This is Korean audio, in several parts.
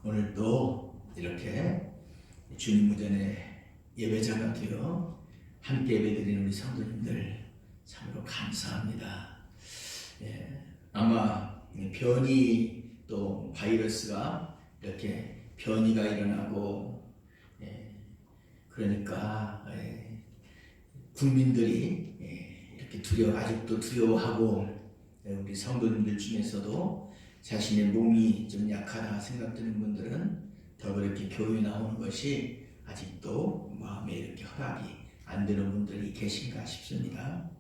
오늘도 이렇게 주님 무전의 예배자가 되어 함께 예배드리는 우리 성도님들 참으로 감사합니다. 아마 변이 또 바이러스가 이렇게 변이가 일어나고 그러니까 국민들이 이렇게 아직도 두려워하고 우리 성도님들 중에서도 자신의 몸이 좀 약하다 생각되는 분들은 더 그렇게 교회 나오는 것이 아직도 마음에 이렇게 허락이 안 되는 분들이 계신가 싶습니다.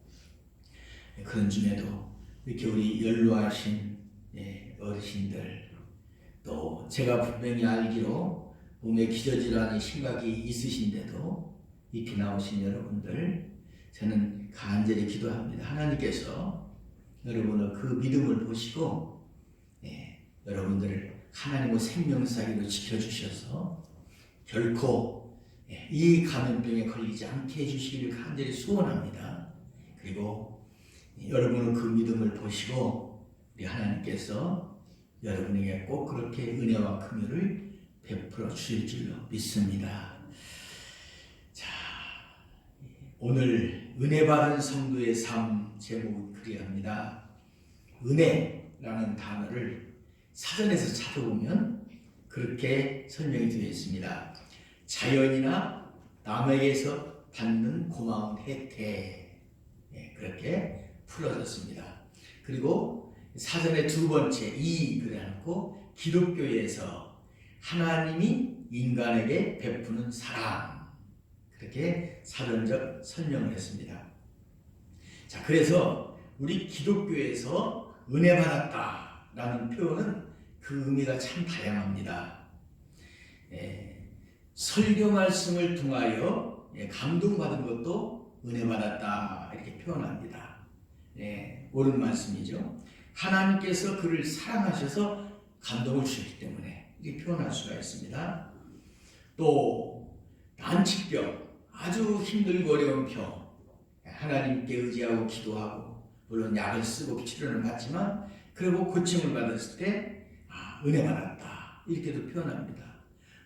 그런 중에도 이렇게 우리 연로하신 어르신들, 또 제가 분명히 알기로 몸에 기저질환의 심각이 있으신데도 이렇게 나오신 여러분들, 저는 간절히 기도합니다. 하나님께서 여러분의 그 믿음을 보시고 여러분들을 하나님의 생명사기로 지켜주셔서 결코 이 감염병에 걸리지 않게 해주시기를 간절히 소원합니다. 그리고 여러분의 그 믿음을 보시고 우리 하나님께서 여러분에게 꼭 그렇게 은혜와 긍휼을 베풀어 주실 줄로 믿습니다. 자, 오늘 은혜 받은 성도의 삶 제목은 그리합니다. 은혜라는 단어를 사전에서 찾아보면 그렇게 설명이 되어 있습니다. 자연이나 남에게서 받는 고마운 혜택, 그렇게 풀어졌습니다. 그리고 사전에 두 번째 이 그래놓고 기독교에서 하나님이 인간에게 베푸는 사랑, 그렇게 사전적 설명을 했습니다. 자, 그래서 우리 기독교에서 은혜 받았다라는 표현은 그 의미가 참 다양합니다. 설교 말씀을 통하여 감동받은 것도 은혜 받았다 이렇게 표현합니다. 옳은 말씀이죠. 하나님께서 그를 사랑하셔서 감동을 주셨기 때문에 이렇게 표현할 수가 있습니다. 또 난치병, 아주 힘들고 어려운 병, 하나님께 의지하고 기도하고 물론 약을 쓰고 치료를 받지만 그리고 고침을 받았을 때 은혜 받았다 이렇게도 표현합니다.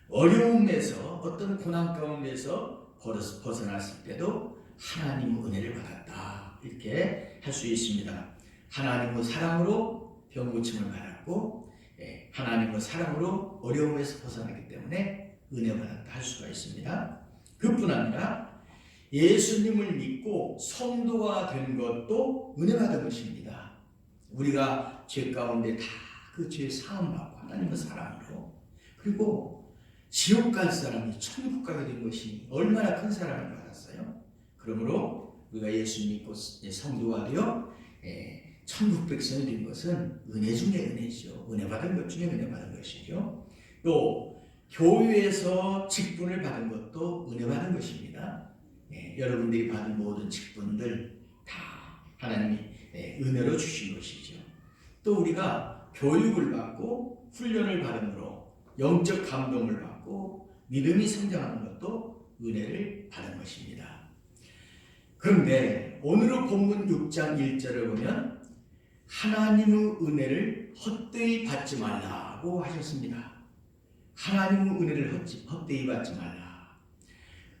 어려움에서 어떤 고난 가운데서 벗어났을 때도 하나님의 은혜를 받았다 이렇게 할 수 있습니다. 하나님의 사랑으로 병 고침을 받았고 하나님의 사랑으로 어려움에서 벗어나기 때문에 은혜 받았다 할 수가 있습니다. 그뿐 아니라 예수님을 믿고 성도가 된 것도 은혜 받은 것입니다. 우리가 죄 가운데 다 그 죄 사함받고 하나님의 사랑으로, 그리고 지옥 갈 사람이 천국 가게 된 것이 얼마나 큰 사랑을 받았어요. 그러므로 우리가 예수 믿고 성도가 되어 천국 백성이 된 것은 은혜 중에 은혜죠. 은혜 받은 것 중에 은혜 받은 것이죠. 또 교회에서 직분을 받은 것도 은혜 받은 것입니다. 여러분들이 받은 모든 직분들 다 하나님이 은혜로 주신 것이죠. 또 우리가 교육을 받고 훈련을 받음으로 영적 감동을 받고 믿음이 성장하는 것도 은혜를 받은 것입니다. 그런데 오늘의 본문 6장 1절을 보면 하나님의 은혜를 헛되이 받지 말라고 하셨습니다. 하나님의 은혜를 헛되이 받지 말라.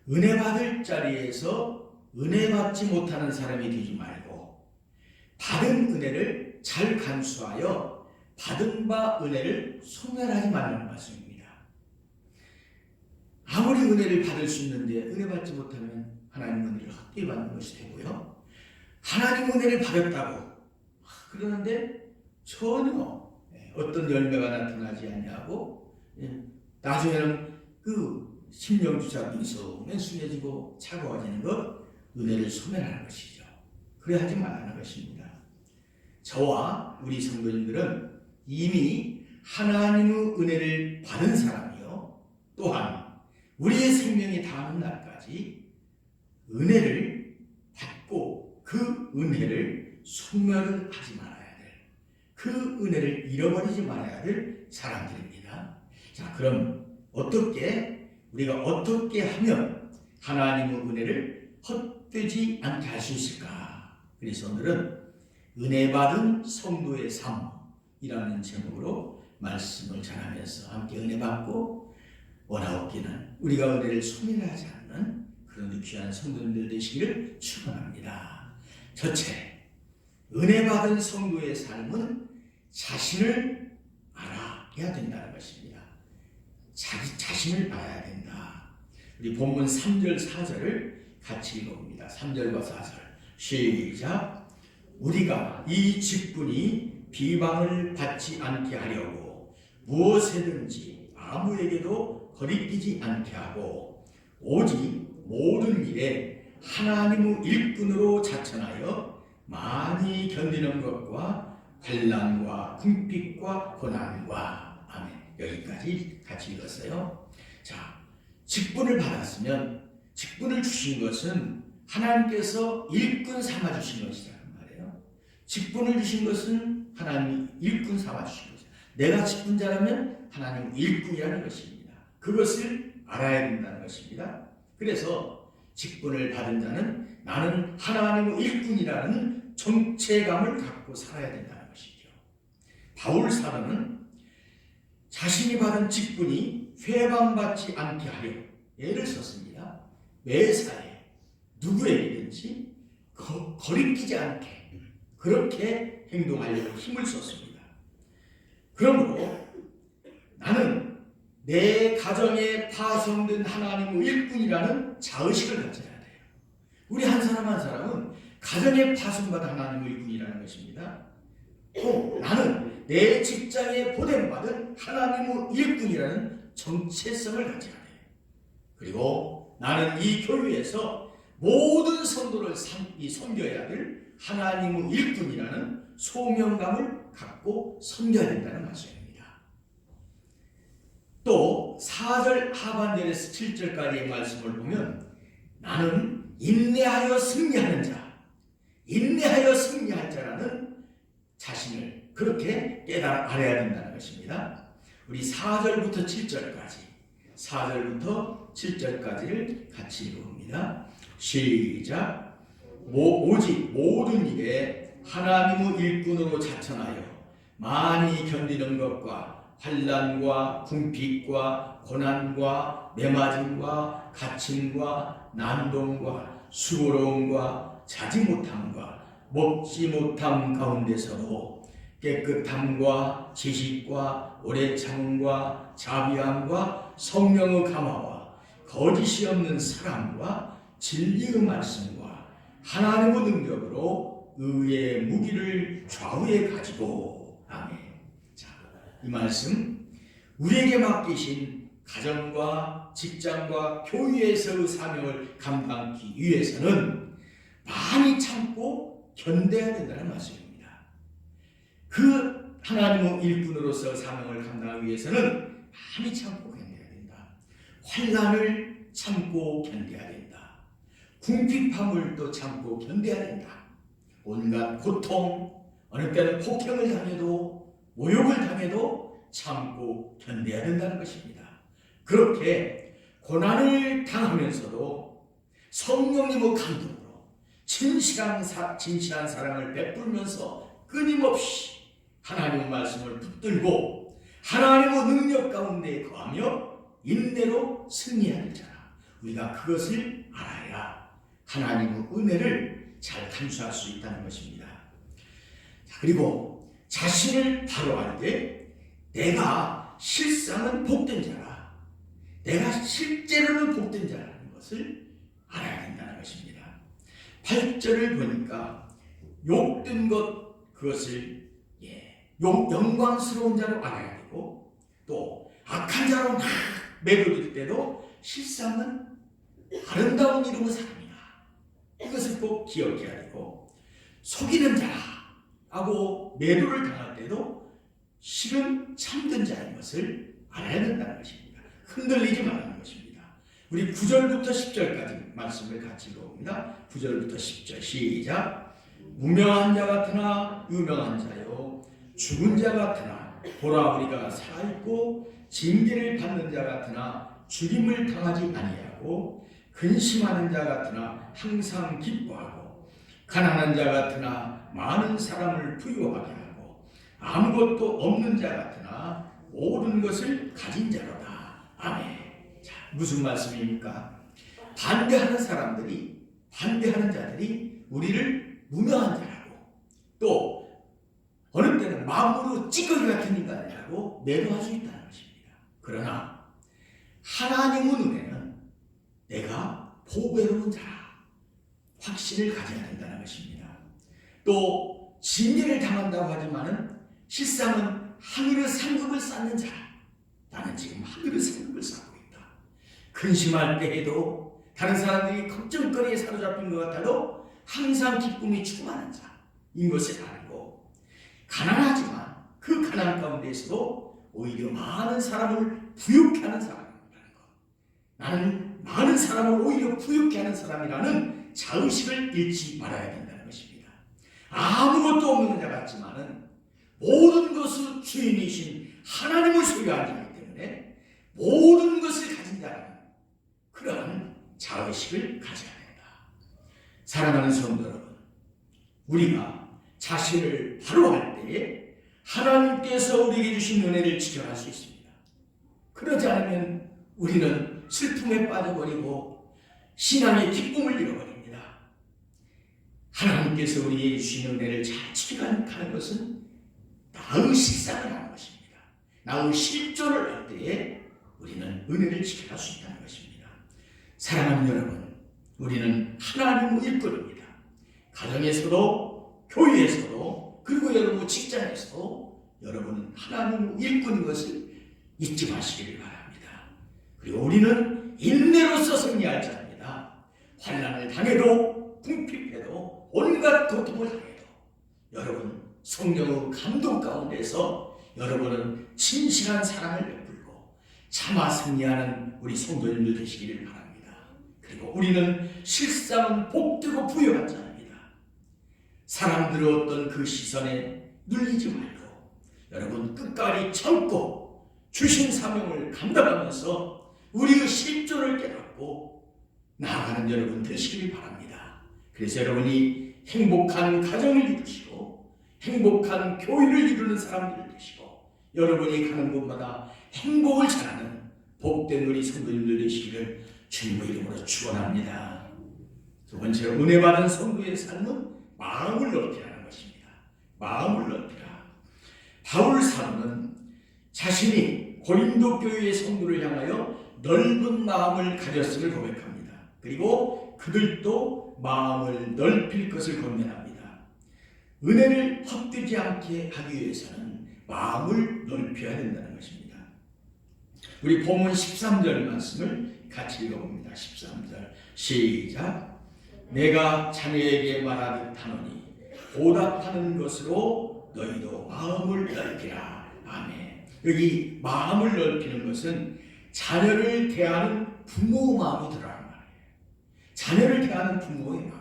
은혜 받을 자리에서 은혜 받지 못하는 사람이 되지 말고 받은 은혜를 잘 간수하여 받은 바 은혜를 소멸하지 말라는 말씀입니다. 아무리 은혜를 받을 수 있는데 은혜 받지 못하면 하나님 은혜를 헛되이 받는 것이 되고요. 하나님 은혜를 받았다고 그러는데 전혀 어떤 열매가 나타나지 않냐고 나중에는 그 심령주사 빙성에 순해지고 차가워지는 것, 은혜를 소멸하는 것이죠. 그래 하지 말라는 것입니다. 저와 우리 성도님들은 이미 하나님의 은혜를 받은 사람이요, 또한 우리의 생명이 닿는 날까지 은혜를 받고 그 은혜를 소멸을 하지 말아야 될, 그 은혜를 잃어버리지 말아야 될 사람들입니다. 자, 그럼 우리가 어떻게 하면 하나님의 은혜를 헛되지 않게 할 수 있을까? 그래서 오늘은 은혜 받은 성도의 삶이라는 제목으로 말씀을 전하면서 함께 은혜 받고 원하옵기는 우리가 은혜를 소멸하지 않는 그런 귀한 성도님들 되시기를 축원합니다. 첫째, 은혜 받은 성도의 삶은 자신을 알아야 된다는 것입니다. 자기 자신을 알아야 된다. 우리 본문 3절 4절을 같이 읽어봅니다. 3절과 4절 시작. 우리가 이 직분이 비방을 받지 않게 하려고 무엇이든지 아무에게도 거리끼지 않게 하고 오직 모든 일에 하나님의 일꾼으로 자천하여 많이 견디는 것과 환난과 궁핍과 고난과 아멘. 여기까지 같이 읽었어요. 자, 직분을 받았으면 직분을 주신 것은 하나님께서 일꾼 삼아 주신 것이라는 말이에요. 직분을 주신 것은 하나님이 일꾼 삼아 주신 것이에요. 내가 직분자라면 하나님 일꾼이라는 것입니다. 그것을 알아야 된다는 것입니다. 그래서 직분을 받은 자는 나는 하나님의 일꾼이라는 정체감을 갖고 살아야 된다는 것이죠. 바울 사도는 자신이 받은 직분이 회방받지 않게 하려 애를 썼습니다. 매사에 누구에게든지 거리끼지 않게 그렇게 행동하려고 힘을 썼습니다. 그러므로 나는 내 가정에 파송된 하나님의 일꾼이라는 자의식을 가져야 돼요. 우리 한 사람 한 사람은 가정에 파송받은 하나님의 일꾼이라는 것입니다. 또 나는 내 직장에 보냄받은 하나님의 일꾼이라는 정체성을 가져야 돼요. 그리고 나는 이 교회에서 모든 성도를 섬겨야 될 하나님의 일꾼이라는 소명감을 갖고 섬겨야 된다는 말씀입니다. 또 4절 하반절에서 7절까지의 말씀을 보면 나는 인내하여 승리하는 자, 인내하여 승리할 자라는 자신을 그렇게 알아야 된다는 것입니다. 우리 4절부터 7절까지를 같이 읽어봅니다. 시작. 오직 모든 일에 하나님의 일꾼으로 자천하여 많이 견디는 것과 환난과 궁핍과 고난과 매맞음과 갇힘과 난동과 수고로움과 자지 못함과 먹지 못함 가운데서도 깨끗함과 지식과 오래 참음과 자비함과 성령의 감화와 거짓이 없는 사랑과 진리의 말씀과 하나님의 능력으로 의의 무기를 좌우에 가지고 아멘. 자, 이 말씀 우리에게 맡기신 가정과 직장과 교회에서의 사명을 감당하기 위해서는 많이 참고 견뎌야 된다는 말씀입니다. 그 하나님의 일꾼으로서 사명을 감당하기 위해서는 많이 참고 견뎌야 된다. 환난을 참고 견뎌야 된다. 궁핍함을 또 참고 견뎌야 된다. 온갖 고통, 어느 때는 폭행을 당해도 모욕을 당해도 참고 견뎌야 된다는 것입니다. 그렇게 고난을 당하면서도 성령님의 감동으로 진실한 사랑을 베풀면서 끊임없이 하나님의 말씀을 붙들고 하나님의 능력 가운데 거하며 인내로 승리해야 되잖아. 우리가 그것을 알아야 하나님의 은혜를 잘 감수할 수 있다는 것입니다. 그리고 자신을 바로 알되 내가 실상은 복된 자라, 내가 실제로는 복된 자라는 것을 알아야 된다는 것입니다. 8절을 보니까 욕된 것 그것을 영광스러운 자로 알아야 되고 또 악한 자로 막 매도될 때도 실상은 아름다운 이름의 사람이다. 이것을 꼭 기억해야 되고 속이는 자하고 매도를 당할 때도 실은 참된 자인 것을 알아야 된다는 것입니다. 흔들리지 말라는 것입니다. 우리 9절부터 10절까지 말씀을 같이 읽어봅니다. 9절부터 10절 시작. 무명한 자 같으나 유명한 자요 죽은 자 같으나 보라 우리가 살아있고 징계를 받는 자 같으나 죽임을 당하지 아니하고 근심하는 자 같으나 항상 기뻐하고 가난한 자 같으나 많은 사람을 부유하게 하고 아무것도 없는 자 같으나 모든 것을 가진 자로다. 아멘. 자, 무슨 말씀입니까? 반대하는 자들이 우리를 무명한 자라고, 또 어느 때는 마음으로 찌꺼기 같은 인간이라고 매도할 수 있다는 것입니다. 그러나 하나님의 눈에는 내가 보배로운 자라 확신을 가져야 된다는 것입니다. 또 진리를 당한다고 하지만은 실상은 하늘의 상급을 쌓는 자라. 나는 지금 하늘의 상급을 쌓고 있다. 근심할 때에도 다른 사람들이 걱정거리에 사로잡힌 것 같아도 항상 기쁨이 충만한 자인 것을 알고, 가난하지만 그 가난 가운데에서도 오히려 많은 사람을 부유케 하는 사람이라는 것, 나는 많은 사람을 오히려 부유케 하는 사람이라는 자의식을 잃지 말아야 된다는 것입니다. 아무것도 없는 자 같지만은 모든 것을 주인이신 하나님을 소유한 자이기 때문에 모든 것을 가진 자라는 그러한 자의식을 가져야 된다. 사랑하는 성도 여러분, 우리가 자신을 바로 할 때에 하나님께서 우리에게 주신 은혜를 지켜갈 수 있습니다. 그러지 않으면 우리는 슬픔에 빠져버리고 신앙의 기쁨을 잃어버립니다. 하나님께서 우리에게 주신 은혜를 잘 지켜가는 것은 나의 실상을 하는 것입니다. 나의 실존을 할 때에 우리는 은혜를 지켜갈 수 있다는 것입니다. 사랑하는 여러분, 우리는 하나님의 일꾼입니다. 가정에서도, 교회에서도, 그리고 여러분 직장에서도 여러분은 하나님의 일꾼인 것을 잊지 마시기를 바랍니다. 그리고 우리는 인내로서 승리할 자입니다. 환난을 당해도, 궁핍해도, 온갖 고통을 당해도 여러분 성령의 감동 가운데서 여러분은 진실한 사랑을 베풀고 참아 승리하는 우리 성도님들 되시기를 바랍니다. 그리고 우리는 실상은 복되고 부유한 자입니다. 사람들의 어떤 그 시선에 눌리지 말고 여러분 끝까지 참고 주신 사명을 감당하면서 우리의 실존을 깨닫고 나아가는 여러분 되시길 바랍니다. 그래서 여러분이 행복한 가정을 이루시고 행복한 교회를 이루는 사람들 되시고 여러분이 가는 곳마다 행복을 전하는 복된 우리 성도님들 되시기를 주님의 이름으로 축원합니다. 두 번째로 은혜 받은 성도의 삶은 마음을 넓히라는 것입니다. 마음을 넓히라. 바울 사도는 자신이 고린도 교회의 성도를 향하여 넓은 마음을 가졌음을 고백합니다. 그리고 그들도 마음을 넓힐 것을 권면합니다. 은혜를 헛되지 않게 하기 위해서는 마음을 넓혀야 된다는 것입니다. 우리 본문 13절 말씀을 같이 읽어봅니다. 13절 시작. 내가 자네에게 말하듯 하노니 보답하는 것으로 너희도 마음을 넓히라. 아멘. 여기 마음을 넓히는 것은 자녀를 대하는 부모의 마음이 들어가는 말이에요. 자녀를 대하는 부모의 마음.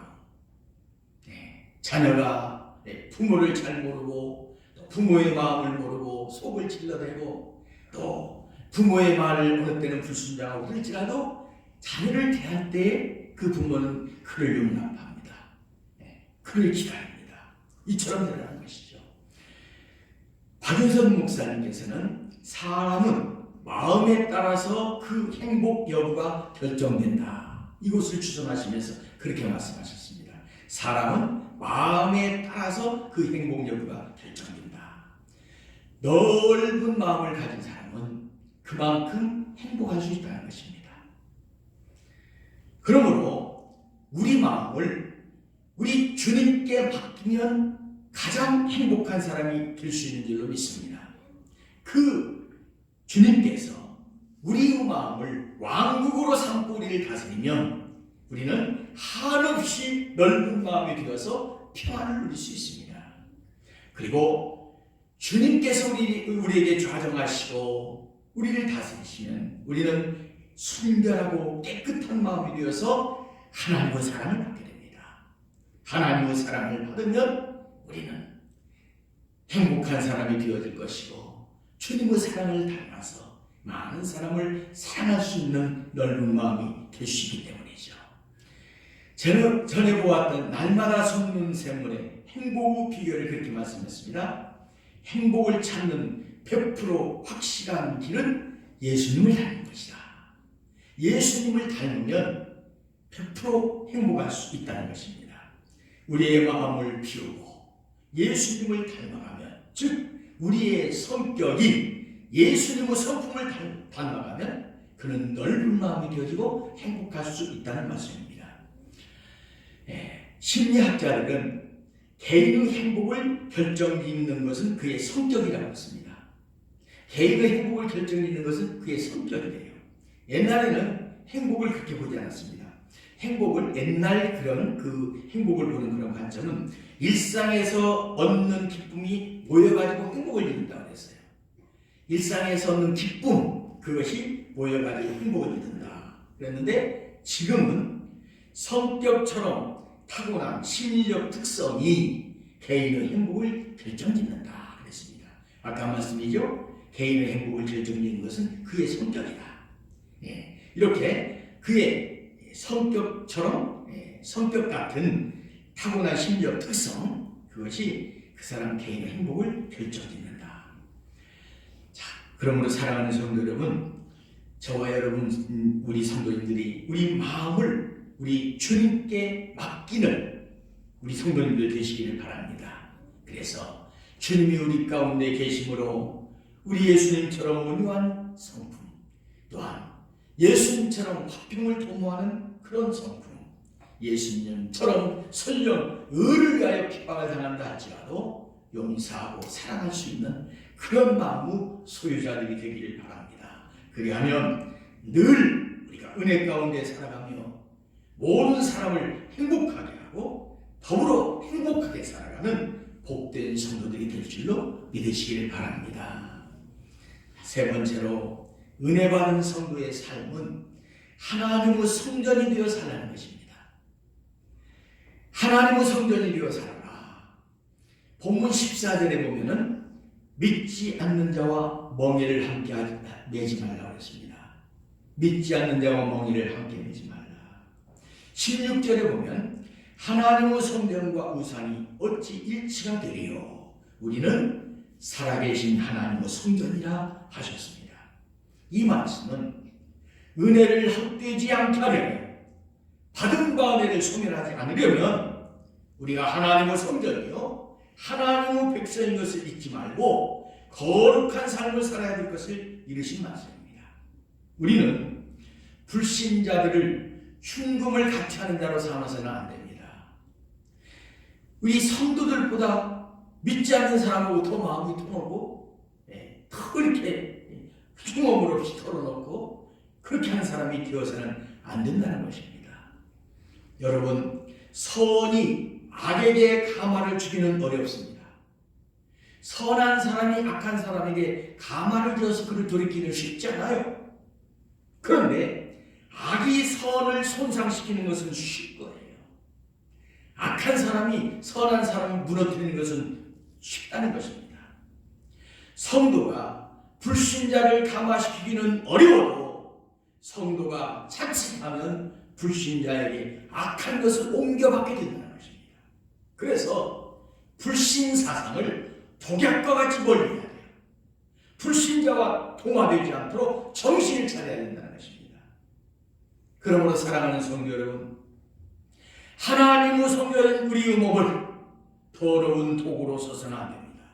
자녀가 부모를 잘 모르고 또 부모의 마음을 모르고 속을 찔러대고 또 부모의 말을 어느 때는 불순종하고 그럴지라도 자녀를 대할 때 그 부모는 그를 용납합니다. 그를 기다립니다. 이처럼 되라는 것이죠. 박윤선 목사님께서는 사람은 마음에 따라서 그 행복 여부가 결정된다. 이것을 주장하시면서 그렇게 말씀하셨습니다. 사람은 마음에 따라서 그 행복 여부가 결정된다. 넓은 마음을 가진 사람은 그만큼 행복할 수 있다는 것입니다. 그러므로 우리 마음을 우리 주님께 맡기면 가장 행복한 사람이 될 수 있는 줄로 믿습니다. 그 주님께서 우리의 마음을 왕국으로 삼고 우리를 다스리면 우리는 한없이 넓은 마음이 되어서 평안을 누릴 수 있습니다. 그리고 주님께서 우리에게 좌정하시고 우리를 다스리시면 우리는 순결하고 깨끗한 마음이 되어서 하나님의 사랑을 받게 됩니다. 하나님의 사랑을 받으면 우리는 행복한 사람이 되어질 것이고 주님의 사랑을 닮아서 많은 사람을 사랑할 수 있는 넓은 마음이 될 수 있기 때문이죠. 전에 보았던 날마다 솟는 샘물의 행복의 비결을 그렇게 말씀했습니다. 행복을 찾는 100% 확실한 길은 예수님을 닮는 것이다. 예수님을 닮으면 100% 행복할 수 있다는 것입니다. 우리의 마음을 비우고 예수님을 닮아가면, 즉 우리의 성격이 예수님의 성품을 닮아가면 그는 넓은 마음이 되어지고 행복할 수 있다는 말씀입니다. 심리학자들은 개인의 행복을 결정짓는 것은 그의 성격이라고 했습니다. 개인의 행복을 결정짓는 것은 그의 성격이래요. 옛날에는 행복을 그렇게 보지 않았습니다. 행복을, 옛날 그 행복을 보는 그런 관점은 일상에서 얻는 기쁨이 모여가지고 행복을 이룬다고 했어요. 일상에서 얻는 기쁨, 그것이 모여가지고 행복을 이룬다 그랬는데, 지금은 성격처럼 타고난 심리적 특성이 개인의 행복을 결정짓는다 그랬습니다. 아까 말씀이죠. 개인의 행복을 결정짓는 것은 그의 성격이다. 이렇게 그의 성격처럼, 성격 같은 타고난 심리적 특성, 그것이 그 사람 개인의 행복을 결정짓는다. 자, 그러므로 사랑하는 성도 여러분, 저와 여러분, 우리 성도님들이 우리 마음을 우리 주님께 맡기는 우리 성도님들 되시기를 바랍니다. 그래서 주님이 우리 가운데 계심으로 우리 예수님처럼 온유한 성품, 또한 예수님처럼 화평을 도모하는 그런 성품, 예수님처럼 설령 의를 위하여 핍박을 당한다 할지라도 용서하고 사랑할 수 있는 그런 마음의 소유자들이 되기를 바랍니다. 그리하면 늘 우리가 은혜 가운데 살아가며 모든 사람을 행복하게 하고 더불어 행복하게 살아가는 복된 성도들이 될 줄로 믿으시기를 바랍니다. 세 번째로, 은혜 받은 성도의 삶은 하나님의 성전이 되어 살아가는 것입니다. 하나님의 성전이 되어 살아라. 본문 14절에 보면은 믿지 않는 자와 멍에를 함께 매지 말라고 했습니다. 믿지 않는 자와 멍에를 함께 매지 말라. 16절에 보면 하나님의 성전과 우상이 어찌 일치가 되리요. 우리는 살아계신 하나님의 성전이라 하셨습니다. 이 말씀은 은혜를 헛되지 않게 하려면, 받은 바 은혜를 소멸하지 않으려면 우리가 하나님의 성전이요 하나님의 백성인 것을 잊지 말고 거룩한 삶을 살아야 될 것을 이루신 말씀입니다. 우리는 불신자들을 흉금을 같이 하는 자로 삼아서는 안 됩니다. 우리 성도들보다 믿지 않는 사람하고 더 마음이 통하고 더 이렇게 흉엄을 없이 털어놓고 그렇게 하는 사람이 되어서는 안 된다는 것입니다. 여러분, 선이 악에게 가마를 주기는 어렵습니다. 선한 사람이 악한 사람에게 가마를 쥐어서 그를 돌이키기는 쉽지 않아요. 그런데 악이 선을 손상시키는 것은 쉽 거예요. 악한 사람이 선한 사람을 무너뜨리는 것은 쉽다는 것입니다. 성도가 불신자를 감화시키기는 어려워도 성도가 자칫하면 불신자에게 악한 것을 옮겨받게 된다는 것입니다. 그래서 불신 사상을 독약과 같이 멀리해야 돼요. 불신자와 통화되지 않도록 정신을 차려야 된다는 것입니다. 그러므로 사랑하는 성도 여러분, 하나님의 성전인 우리의 몸을 더러운 도구로 써서는 안 됩니다.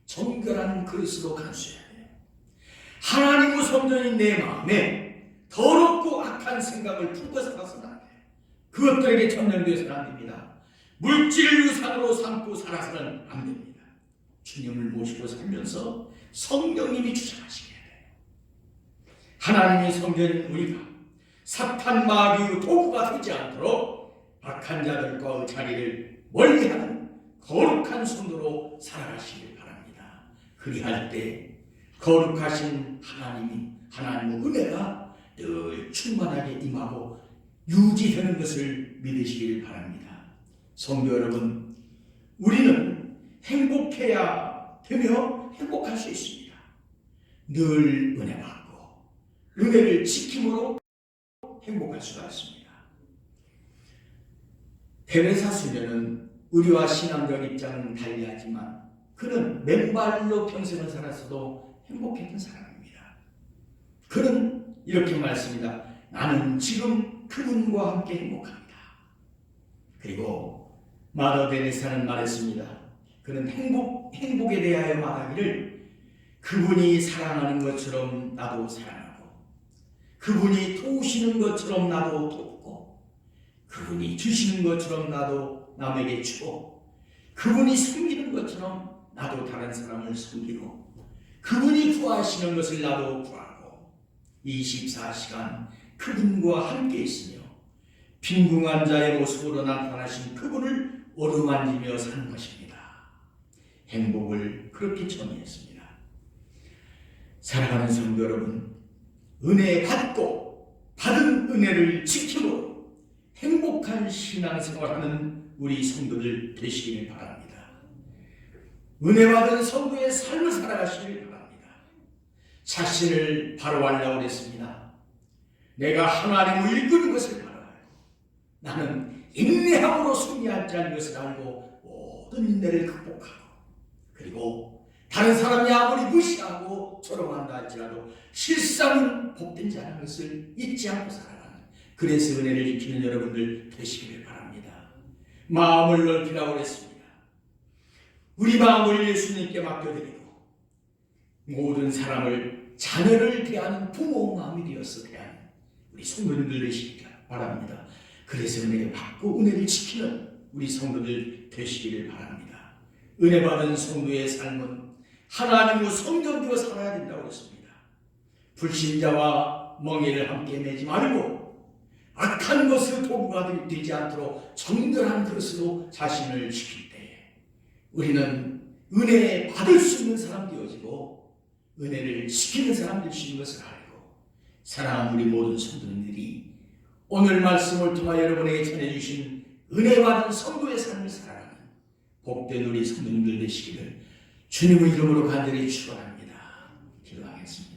정결한 그릇으로 간수해야 돼요. 하나님의 성전인 내 마음에 더럽고 악한 생각을 품고 살아서는 안 돼요. 그것들에게 점령되어서는 안 됩니다. 물질 유산으로 삼고 살아서는 안 됩니다. 주님을 모시고 살면서 성령님이 주장하시게 해요. 하나님의 성전인 우리가 사탄 마귀의 도구가 되지 않도록 악한 자들과의 자리를 멀리하는 거룩한 성도로 살아가시길 바랍니다. 그리할 때 거룩하신 하나님의 은혜가 늘 충만하게 임하고 유지되는 것을 믿으시길 바랍니다. 성도 여러분, 우리는 행복해야 되며 행복할 수 있습니다. 늘 은혜 받고 은혜를 지킴으로 행복할 수가 있습니다. 테레사 수녀는 의리와 신앙적 입장은 달리하지만 그는 맨발로 평생을 살았어도 행복했던 사람입니다. 그는 이렇게 말했습니다. 나는 지금 그분과 함께 행복합니다. 그리고 마더 데니스는 말했습니다. 그는 행복에 대하여 말하기를 그분이 사랑하는 것처럼 나도 사랑하고 그분이 도우시는 것처럼 나도 돕고 그분이 주시는 것처럼 나도 남에게 주고 그분이 섬기는 것처럼 나도 다른 사람을 섬기고 그분이 구하시는 것을 나도 구하고 24시간 그분과 함께 있으며 빈궁한 자의 모습으로 나타나신 그분을 어루만지며 사는 것입니다. 행복을 그렇게 정의했습니다. 사랑하는 성도 여러분, 은혜 받고 받은 은혜를 지킴으로 행복한 신앙생활하는 우리 성도들 되시길 바랍니다. 은혜 받은 성도의 삶을 살아가시길 바랍니다. 자신을 바로 하려고 했습니다. 내가 하나님을 이끄는 것을 바로 알고 나는 인내함으로 승리할 자인 것을 알고 모든 인내를 극복하고 그리고 다른 사람이 아무리 무시하고 조롱한다 할지라도 실상은 복된 자라는 것을 잊지 않고 살아가는 그래서 은혜를 지키는 여러분들 되시기를 바랍니다. 마음을 넓히라고 했습니다. 우리 마음을 예수님께 맡겨드리고 모든 사람을 자녀를 대하는 부모 마음이 되어서 대하는 우리 성도님들 되시기를 바랍니다. 그래서 은혜를 받고 은혜를 지키는 우리 성도들 되시기를 바랍니다. 은혜 받은 성도의 삶은 하나님과 성전되어 살아야 된다고 했습니다. 불신자와 멍에를 함께 매지 말고 악한 것을 도구가 되지 않도록 정결한 그릇으로 자신을 지킬 때에 우리는 은혜 받을 수 있는 사람 되어지고 은혜를 지키는 사람 될 수 있는 것을 알고 사랑하는 우리 모든 성도님들이 오늘 말씀을 통하여 여러분에게 전해주신 은혜 받은 성도의 삶을 살아가는 복된 우리 성도님들 되시기를 주님의 이름으로 간절히 축원합니다. 기도하겠습니다.